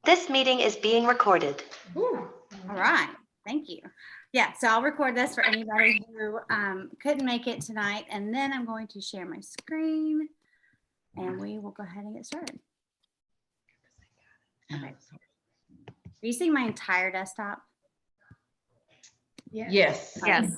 This meeting is being recorded. Ooh, all right, thank you. Yeah, so I'll record this for anybody who couldn't make it tonight, and then I'm going to share my screen, and we will go ahead and get started. Okay. Are you seeing my entire desktop? Yes. Yes.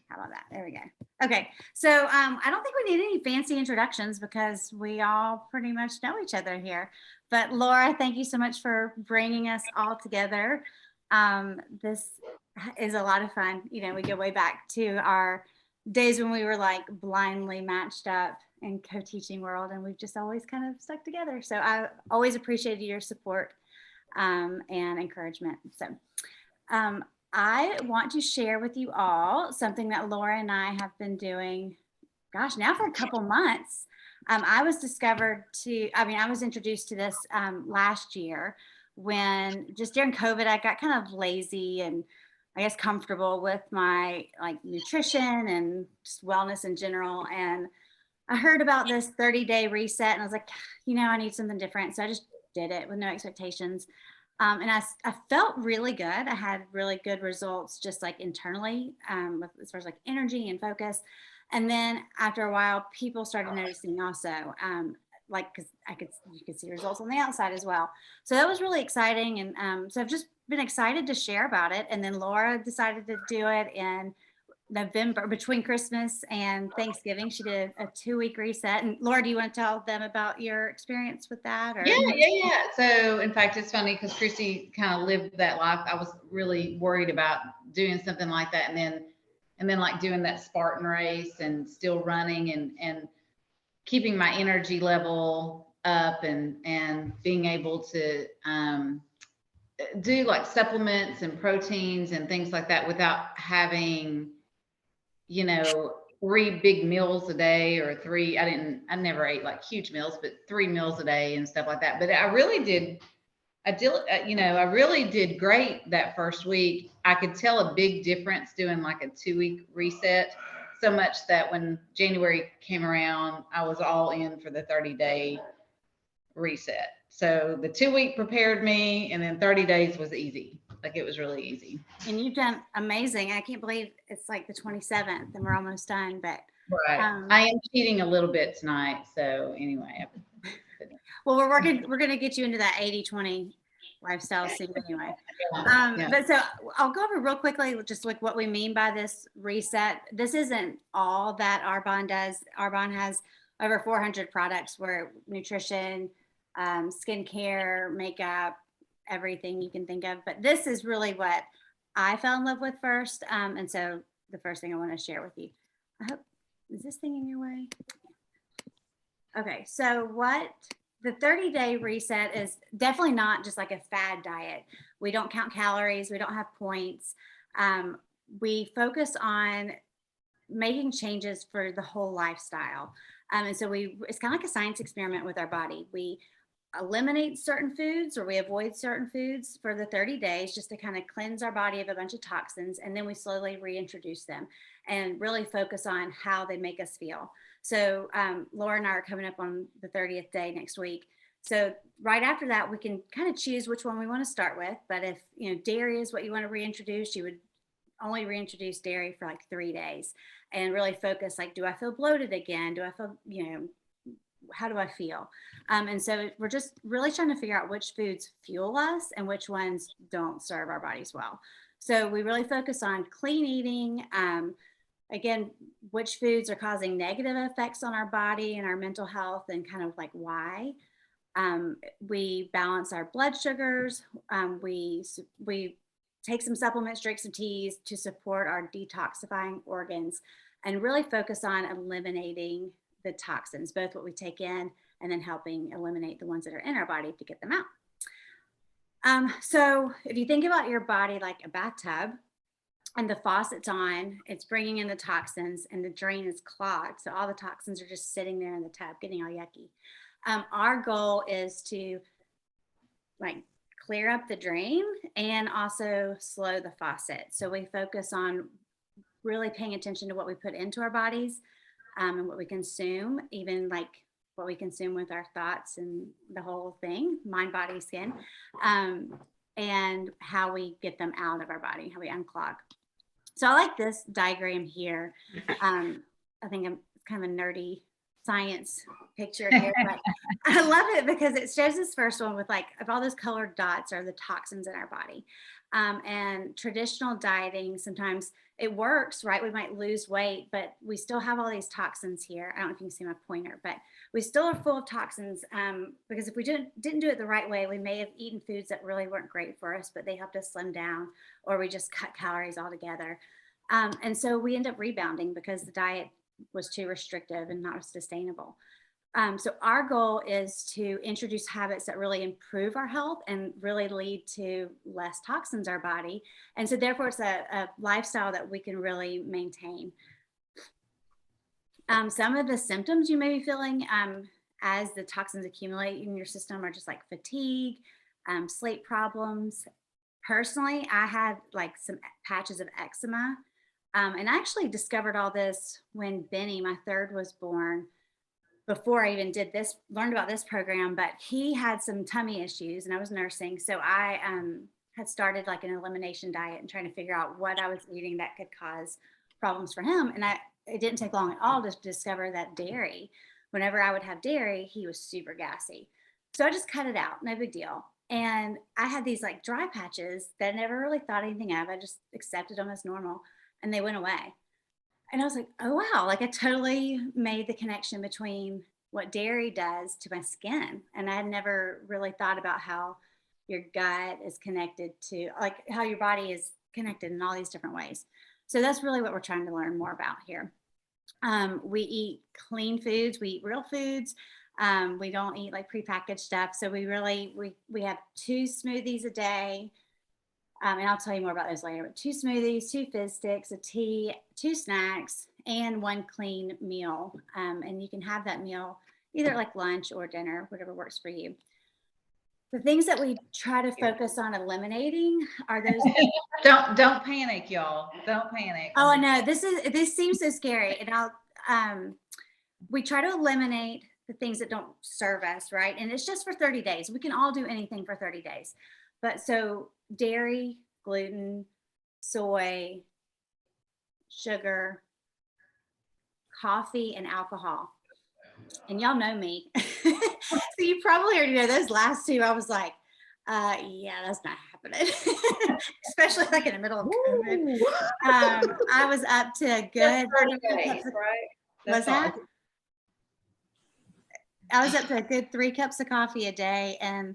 How about that? There we go. Okay, so I don't think we need any fancy introductions because we all pretty much know each other here. But Laura, thank you so much for bringing us all together. This is a lot of fun. You know, we go way back to our days when we were like blindly matched up in co-teaching world, and we've just always kind of stuck together. So I always appreciated your support and encouragement. So I want to share with you all something that Laura and I have been doing, gosh, now for a couple months. I was introduced to this last year when just during COVID, I got kind of lazy and I guess comfortable with my like nutrition and just wellness in general. And I heard about this 30-day reset and I was like, you know, I need something different. So I just did it with no expectations. And I felt really good. I had really good results just like internally as far as like energy and focus. And then after a while, people started noticing also, like, because you could see results on the outside as well. So that was really exciting. And so I've just been excited to share about it. And then Laura decided to do it in November between Christmas and Thanksgiving. She did a 2-week reset. And Laura, do you want to tell them about your experience with that? Or? Yeah. So in fact, it's funny because Christy kind of lived that life. I was really worried about doing something like that. And then like doing that Spartan race and still running and keeping my energy level up and being able to do like supplements and proteins and things like that without having, you know, 3 big meals a day or 3, I never ate like huge meals, but 3 meals a day and stuff like that. But I really did, I really did great that first week. I could tell a big difference doing like a 2-week reset, so much that when January came around, I was all in for the 30-day reset. So the 2-week prepared me, and then 30 days was easy. Like it was really easy. And you've done amazing. I can't believe it's like the 27th and we're almost done, but Right. I am cheating a little bit tonight. So anyway. Well, we're going to get you into that 80-20 lifestyle soon anyway. But so I'll go over real quickly just like what we mean by this reset. This isn't all that Arbonne does. Arbonne has over 400 products where nutrition, skincare, makeup, everything you can think of. But this is really what I fell in love with first. And so the first thing I want to share with you. I hope, is this thing in your way? Okay, so what the 30-day reset is definitely not just like a fad diet. We don't count calories. We don't have points. We focus on making changes for the whole lifestyle. And so it's kind of like a science experiment with our body. We eliminate certain foods or we avoid certain foods for the 30 days just to kind of cleanse our body of a bunch of toxins. And then we slowly reintroduce them and really focus on how they make us feel. So Laura and I are coming up on the 30th day next week. So right after that, we can kind of choose which one we want to start with. But if, you know, dairy is what you want to reintroduce, you would only reintroduce dairy for like 3 days and really focus like, do I feel bloated again? Do I feel, you know, how do I feel? And so we're just really trying to figure out which foods fuel us and which ones don't serve our bodies well. So we really focus on clean eating. Again, which foods are causing negative effects on our body and our mental health and kind of like why. We balance our blood sugars. We take some supplements, drink some teas to support our detoxifying organs and really focus on eliminating the toxins, both what we take in and then helping eliminate the ones that are in our body to get them out. So if you think about your body like a bathtub and the faucet's on, it's bringing in the toxins and the drain is clogged. So all the toxins are just sitting there in the tub getting all yucky. Our goal is to like clear up the drain and also slow the faucet. So we focus on really paying attention to what we put into our bodies and what we consume, even like what we consume with our thoughts and the whole thing, mind, body, skin, and how we get them out of our body, how we unclog. So I like this diagram here. I think I'm kind of a nerdy science picture here, but I love it because it shows this first one with like, if all those colored dots are the toxins in our body. And traditional dieting, sometimes it works, right? We might lose weight, but we still have all these toxins here. I don't know if you can see my pointer, but we still are full of toxins because if we didn't do it the right way, we may have eaten foods that really weren't great for us, but they helped us slim down, or we just cut calories altogether. And so we end up rebounding because the diet was too restrictive and not sustainable. So our goal is to introduce habits that really improve our health and really lead to less toxins in our body. And so therefore it's a lifestyle that we can really maintain. Some of the symptoms you may be feeling as the toxins accumulate in your system are just like fatigue, sleep problems. Personally, I had like some patches of eczema. And I actually discovered all this when Benny, my third, was born, before I even did this, learned about this program, but he had some tummy issues and I was nursing. So I had started like an elimination diet and trying to figure out what I was eating that could cause problems for him. And it didn't take long at all to discover that dairy, whenever I would have dairy, he was super gassy. So I just cut it out, no big deal. And I had these like dry patches that I never really thought anything of. I just accepted them as normal and they went away. And I was like, oh, wow, like I totally made the connection between what dairy does to my skin. And I had never really thought about how your gut is connected to, like how your body is connected in all these different ways. So that's really what we're trying to learn more about here. We eat clean foods, we eat real foods. We don't eat like prepackaged stuff. So we have 2 smoothies a day. And I'll tell you more about those later, but 2 smoothies, 2 fizz sticks, a tea, 2 snacks, and 1 clean meal. And you can have that meal either like lunch or dinner, whatever works for you. The things that we try to focus on eliminating are those. Don't panic, y'all. Don't panic. Oh, no, this seems so scary. And we try to eliminate the things that don't serve us, right? And it's just for 30 days. We can all do anything for 30 days. But so dairy, gluten, soy, sugar, coffee, and alcohol. And y'all know me. So you probably already know those last 2. I was like, yeah, that's not happening. Especially like in the middle of COVID. I was up to a good 30 days, right? What's that? I was up to a good 3 cups of coffee a day, and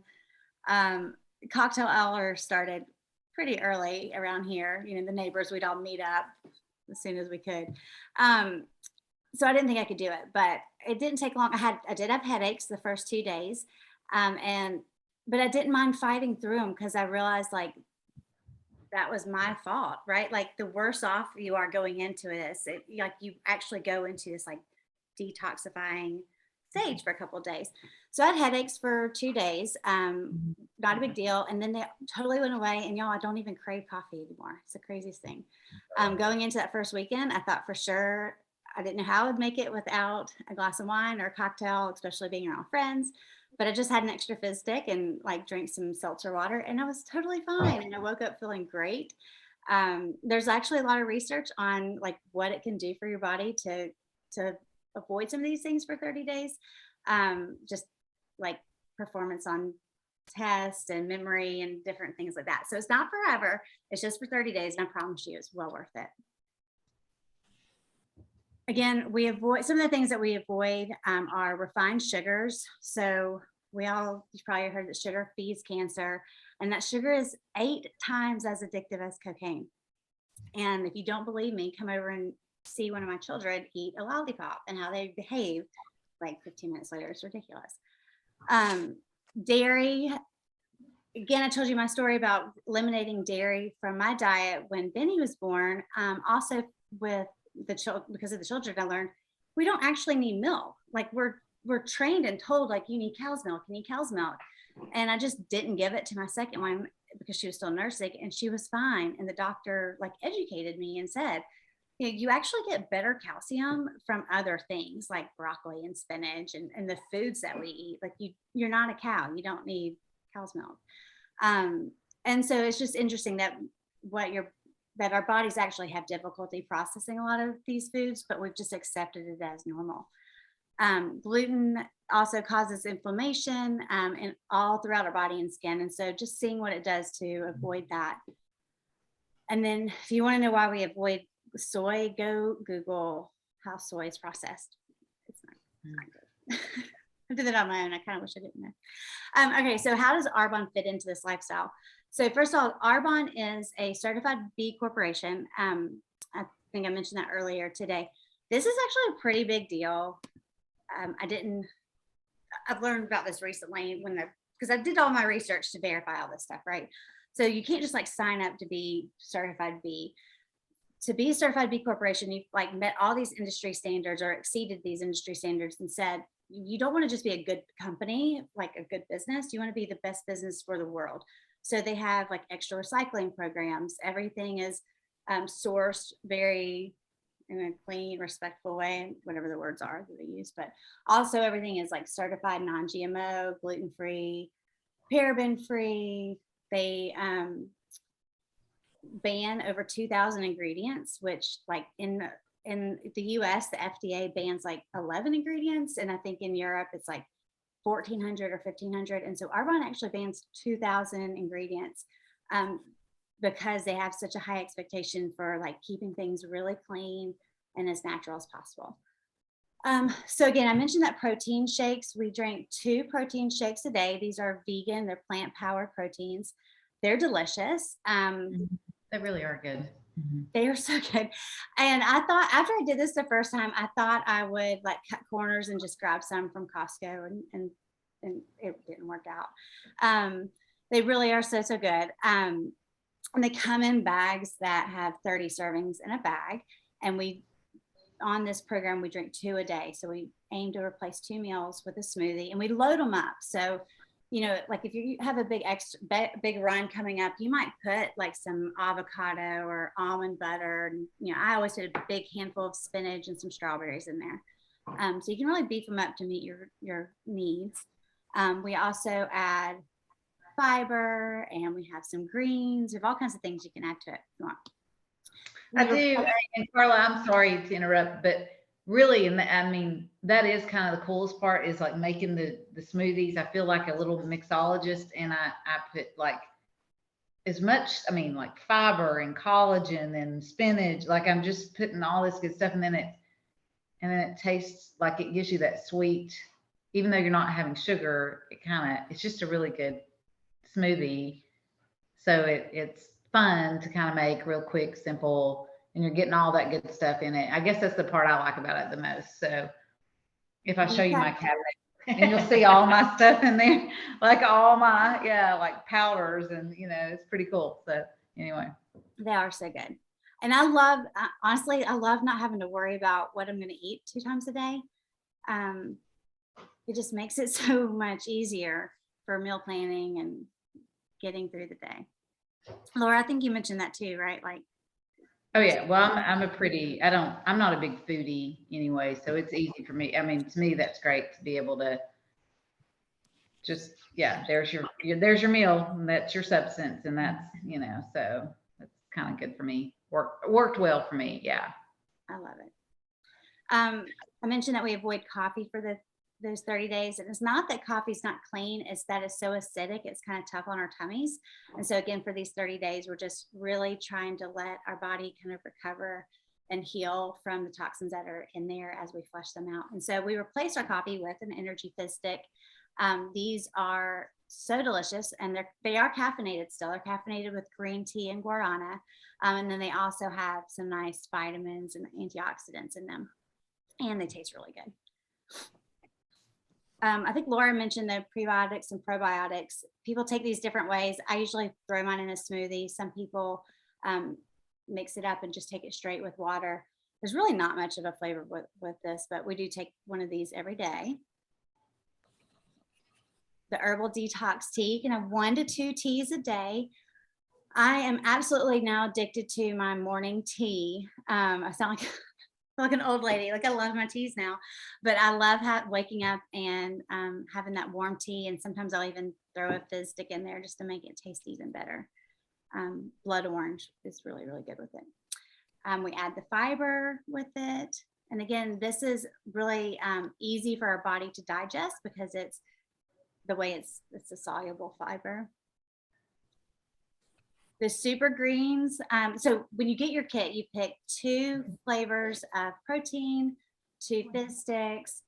cocktail hour started pretty early around here. You know, the neighbors, we'd all meet up as soon as we could. So I didn't think I could do it, but it didn't take long. I did have headaches the first 2 days, but I didn't mind fighting through them because I realized like that was my fault, right? Like the worse off you are going into this, like you actually go into this like detoxifying stage for a couple of days. So I had headaches for 2 days, not a big deal. And then they totally went away. And y'all, I don't even crave coffee anymore. It's the craziest thing. Going into that first weekend, I thought for sure, I didn't know how I would make it without a glass of wine or a cocktail, especially being around friends. But I just had an extra fizz stick and like drank some seltzer water and I was totally fine. And I woke up feeling great. There's actually a lot of research on like what it can do for your body to avoid some of these things for 30 days. Just like performance on tests and memory and different things like that. So it's not forever. It's just for 30 days. And I promise you it's well worth it. Again, we avoid some of the things that we avoid are refined sugars. So you've probably heard that sugar feeds cancer, and that sugar is 8 times as addictive as cocaine. And if you don't believe me, come over and see one of my children eat a lollipop and how they behave like 15 minutes later. It's ridiculous. Dairy. Again, I told you my story about eliminating dairy from my diet when Benny was born. Also with because of the children, I learned we don't actually need milk. Like we're trained and told like you need cow's milk, you need cow's milk. And I just didn't give it to my second one because she was still nursing and she was fine. And the doctor like educated me and said, You actually get better calcium from other things like broccoli and spinach and the foods that we eat. Like you're not a cow. You don't need cow's milk. And so it's just interesting that that our bodies actually have difficulty processing a lot of these foods, but we've just accepted it as normal. Gluten also causes inflammation and all throughout our body and skin. And so just seeing what it does to avoid that. And then if you want to know why we avoid soy, go Google how soy is processed. It's not good. I did that on my own. I kind of wish I didn't know. Okay, so how does Arbonne fit into this lifestyle? So first of all, Arbonne is a certified B Corporation. I think I mentioned that earlier today. This is actually a pretty big deal. I've learned about this recently because I did all my research to verify all this stuff, right? So you can't just like sign up to be certified B. To be a certified B Corporation, you've like met all these industry standards or exceeded these industry standards and said, you don't want to just be a good company, like a good business. You want to be the best business for the world. So they have like extra recycling programs. Everything is sourced very in a clean, respectful way, whatever the words are that they use. But also everything is like certified non-GMO, gluten-free, paraben-free. They ban over 2,000 ingredients, which like in the US, the FDA bans like 11 ingredients. And I think in Europe, it's like 1,400 or 1,500. And so Arbonne actually bans 2,000 ingredients because they have such a high expectation for like keeping things really clean and as natural as possible. So again, I mentioned that protein shakes. We drink 2 protein shakes a day. These are vegan, they're plant-powered proteins. They're delicious. They really are good. They are so good. And I thought after I did this the first time, I thought I would like cut corners and just grab some from Costco and it didn't work out. They really are so good. And they come in bags that have 30 servings in a bag. And on this program, we drink 2 a day. So we aim to replace 2 meals with a smoothie and we load them up. So like if you have a big run coming up, you might put like some avocado or almond butter. And, I always did a big handful of spinach and some strawberries in there. So you can really beef them up to meet your needs. We also add fiber and we have some greens. We have all kinds of things you can add to it if you want. I do. And Carla, I'm sorry to interrupt, but really, that is kind of the coolest part is like making the smoothies. I feel like a little mixologist and I put like as much, like fiber and collagen and spinach, like I'm just putting all this good stuff and then it tastes like it gives you that sweet, even though you're not having sugar, it's just a really good smoothie. So it's fun to kind of make real quick, simple, and you're getting all that good stuff in it. I guess that's the part I like about it the most. So if I show you my cabinet and you'll see all my stuff in there, like all my, like powders and, it's pretty cool. So anyway. They are so good. And honestly, I love not having to worry about what I'm going to eat 2 times a day. It just makes it so much easier for meal planning and getting through the day. Laura, I think you mentioned that too, right? Like, oh yeah. Well, I'm not a big foodie anyway, so it's easy for me. To me, that's great to be able to just, there's your meal and that's your substance. And that's, so that's kind of good for me. Worked well for me. Yeah. I love it. I mentioned that we avoid coffee for those 30 days. And it's not that coffee's not clean, it's that it's so acidic, it's kind of tough on our tummies. And so again, for these 30 days, we're just really trying to let our body kind of recover and heal from the toxins that are in there as we flush them out. And so we replace our coffee with an Energy Fizz stick. These are so delicious and they are caffeinated still. They're caffeinated with green tea and guarana. And then they also have some nice vitamins and antioxidants in them. And they taste really good. I think Laura mentioned the prebiotics and probiotics. People take these different ways. I usually throw mine in a smoothie. Some people mix it up and just take it straight with water. There's really not much of a flavor with this, but we do take one of these every day. The herbal detox tea, you can have 1 to 2 teas a day. I am absolutely now addicted to my morning tea. I sound like an old lady. Like I love my teas now, but I love waking up and having that warm tea. And sometimes I'll even throw a fizz stick in there just to make it taste even better. Blood orange is really, really good with it. We add the fiber with it. And again, this is really easy for our body to digest because it's the way it's a soluble fiber. The super greens. So when you get your kit, you pick 2 flavors of protein, 2 fizz sticks.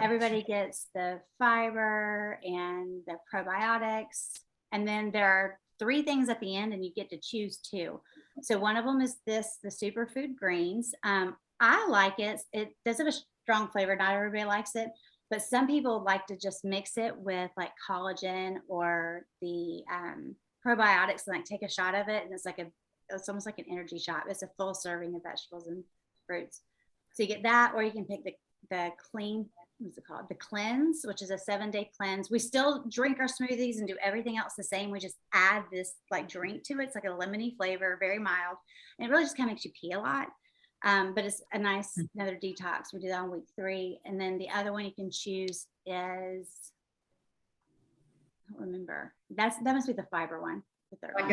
Everybody gets the fiber and the probiotics. And then there are 3 things at the end and you get to choose 2. So one of them is the superfood greens. I like it. It does have a strong flavor. Not everybody likes it, but some people like to just mix it with like collagen or the probiotics and like take a shot of it. And it's almost like an energy shot. It's a full serving of vegetables and fruits. So you get that, or you can pick the clean, what's it called? The cleanse, which is a 7-day cleanse. We still drink our smoothies and do everything else the same. We just add this like drink to it. It's like a lemony flavor, very mild. And it really just kind of makes you pee a lot. But it's a nice, another detox. We do that on week 3. And then the other one you can choose is, I don't remember. That must be the fiber one. The third Like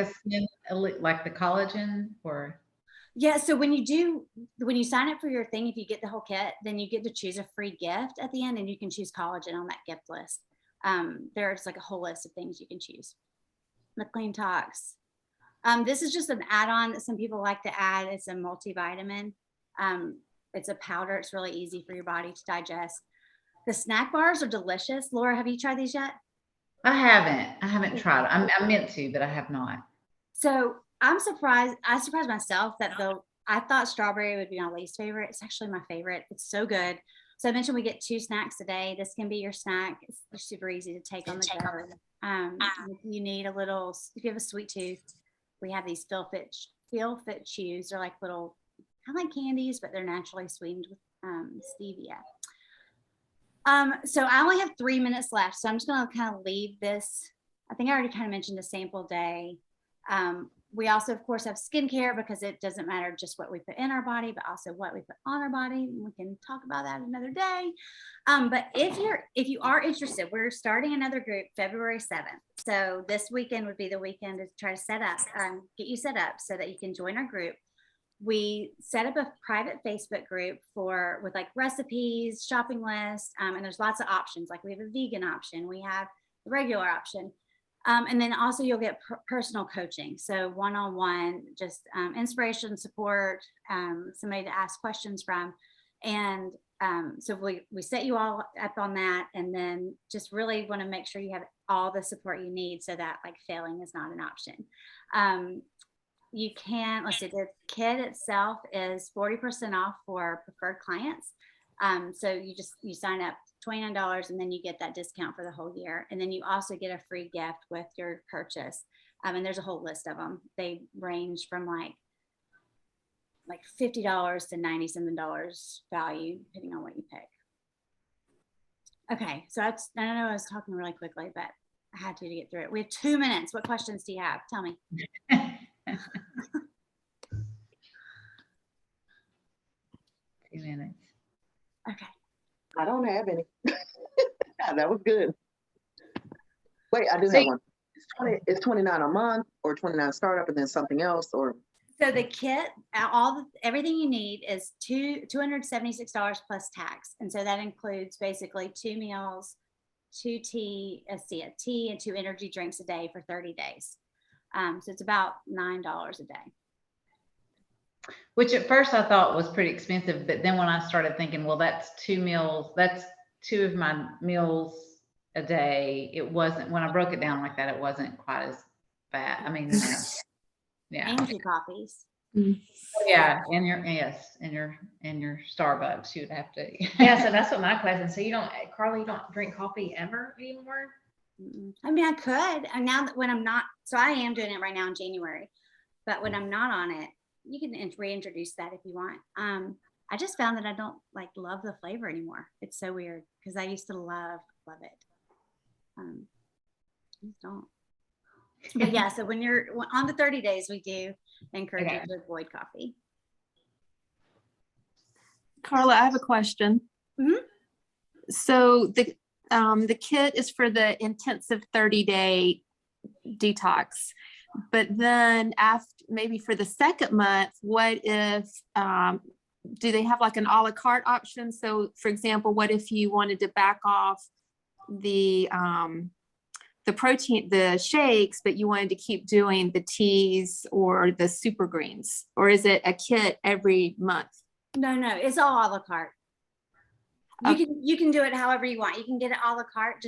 one. like the collagen or? Yeah. So when you sign up for your thing, if you get the whole kit, then you get to choose a free gift at the end and you can choose collagen on that gift list. There's like a whole list of things you can choose. The Clean Tox. This is just an add-on that some people like to add. It's a multivitamin. It's a powder. It's really easy for your body to digest. The snack bars are delicious. Laura, have you tried these yet? I haven't tried. I meant to, but I have not. So I'm surprised. I surprised myself that I thought strawberry would be my least favorite. It's actually my favorite. It's so good. So I mentioned we get 2 snacks a day. This can be your snack. It's super easy to take on the go. If you need if you have a sweet tooth, we have these Feel Fit chews. They're like little, kind of like candies, but they're naturally sweetened with stevia. So I only have 3 minutes left. So I'm just going to kind of leave this. I think I already kind of mentioned a sample day. We also, of course, have skincare because it doesn't matter just what we put in our body, but also what we put on our body. We can talk about that another day. But if you are interested, we're starting another group February 7th. So this weekend would be the weekend to try to get you set up so that you can join our group. We set up a private Facebook group with like recipes, shopping lists, and there's lots of options. Like we have a vegan option, we have the regular option. And then also you'll get personal coaching. So one-on-one, just inspiration, support, somebody to ask questions from. And so we set you all up on that. And then just really want to make sure you have all the support you need so that like failing is not an option. You can, let's see, the kit itself is 40% off for preferred clients. So you sign up $29 and then you get that discount for the whole year. And then you also get a free gift with your purchase. And there's a whole list of them. They range from like $50 to $97 value, depending on what you pick. Okay, so I know I was talking really quickly, but I had to get through it. We have 2 minutes. What questions do you have? Tell me. 2 minutes. Okay. I don't have any. That was good. Wait, I do have one. It's $29 a month or $29 startup and then something else, or? So the kit, everything you need is $276 plus tax. And so that includes basically 2 meals, 2 tea and 2 energy drinks a day for 30 days. So it's about $9 a day. Which at first I thought was pretty expensive, but then when I started thinking, well, that's 2 meals, that's 2 of my meals a day. It wasn't, when I broke it down like that, it wasn't quite as bad. I mean, yeah. And 2 coffees. Yeah, and your Starbucks, you'd have to. Yeah, so that's what my question. So Carly, you don't drink coffee ever anymore? I mean, I could. And now that when I'm not, so I am doing it right now in January, but when I'm not on it, you can reintroduce that if you want. I just found that I don't love the flavor anymore. It's so weird because I used to love it. I just don't. But yeah, so when you're on the 30 days, we do encourage you Okay. to avoid coffee. Carla, I have a question. Mhm. So the kit is for the intensive 30-day detox, but then after, maybe for the second month, what if, do they have like an a la carte option? So for example, what if you wanted to back off the protein, the shakes, but you wanted to keep doing the teas or the super greens? Or is it a kit every month? No, it's all a la carte. You can do it however you want. You can get it a la carte.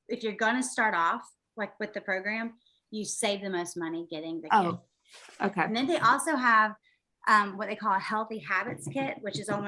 If you're gonna start off like with the program, you save the most money getting the kit. Oh, okay. And then they also have what they call a healthy habits kit, which is almost